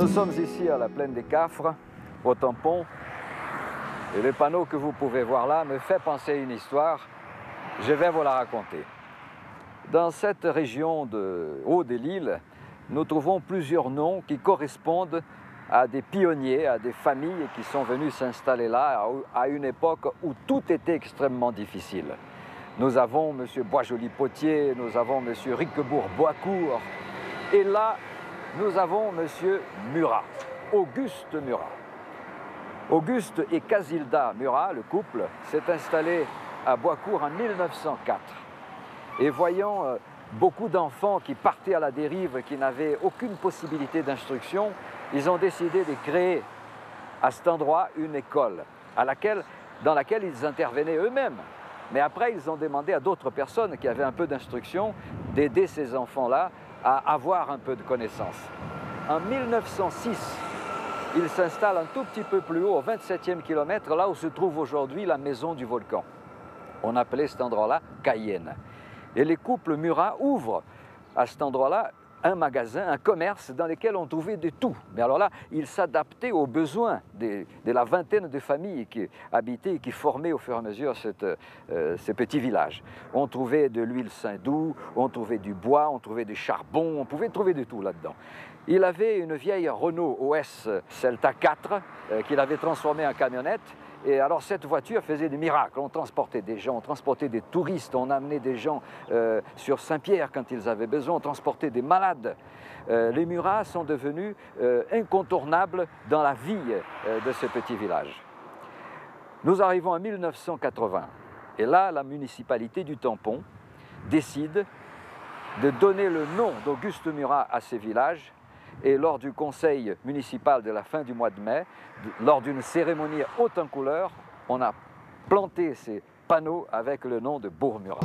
Nous sommes ici à la plaine des Cafres, au tampon, et le panneau que vous pouvez voir là me fait penser à une histoire. Je vais vous la raconter. Dans cette région de Haut-de-l'Île, nous trouvons plusieurs noms qui correspondent à des pionniers, à des familles qui sont venues s'installer là à une époque où tout était extrêmement difficile. Nous avons M. Boisjoli-Potier, nous avons M. Riquebourg-Boiscourt, et là, nous avons M. Murat, Auguste Murat. Auguste et Casilda Murat, le couple, s'est installé à Boiscourt en 1904. Et voyant beaucoup d'enfants qui partaient à la dérive, qui n'avaient aucune possibilité d'instruction, ils ont décidé de créer à cet endroit une école dans laquelle ils intervenaient eux-mêmes. Mais après, ils ont demandé à d'autres personnes qui avaient un peu d'instruction d'aider ces enfants-là à avoir un peu de connaissances. En 1906, ils s'installent un tout petit peu plus haut, au 27e kilomètre, là où se trouve aujourd'hui la maison du volcan. On appelait cet endroit-là Cayenne. Et les couples Murat ouvrent à cet endroit-là un magasin, un commerce dans lequel on trouvait de tout. Mais alors là, ils s'adaptaient aux besoins de la vingtaine de familles qui habitaient et qui formaient au fur et à mesure ces petits villages. On trouvait de l'huile Saint-Doux, on trouvait du bois, on trouvait du charbon, on pouvait trouver de tout là-dedans. Il avait une vieille Renault OS Celta 4 qu'il avait transformée en camionnette. Et alors cette voiture faisait des miracles. On transportait des gens, on transportait des touristes, on amenait des gens sur Saint-Pierre quand ils avaient besoin, on transportait des malades. Les Murats sont devenus incontournables dans la vie de ce petit village. Nous arrivons en 1980 et là, la municipalité du Tampon décide de donner le nom d'Auguste Murat à ces villages. Et lors du conseil municipal de la fin du mois de mai, lors d'une cérémonie haute en couleurs, on a planté ces panneaux avec le nom de Bourg-Murat.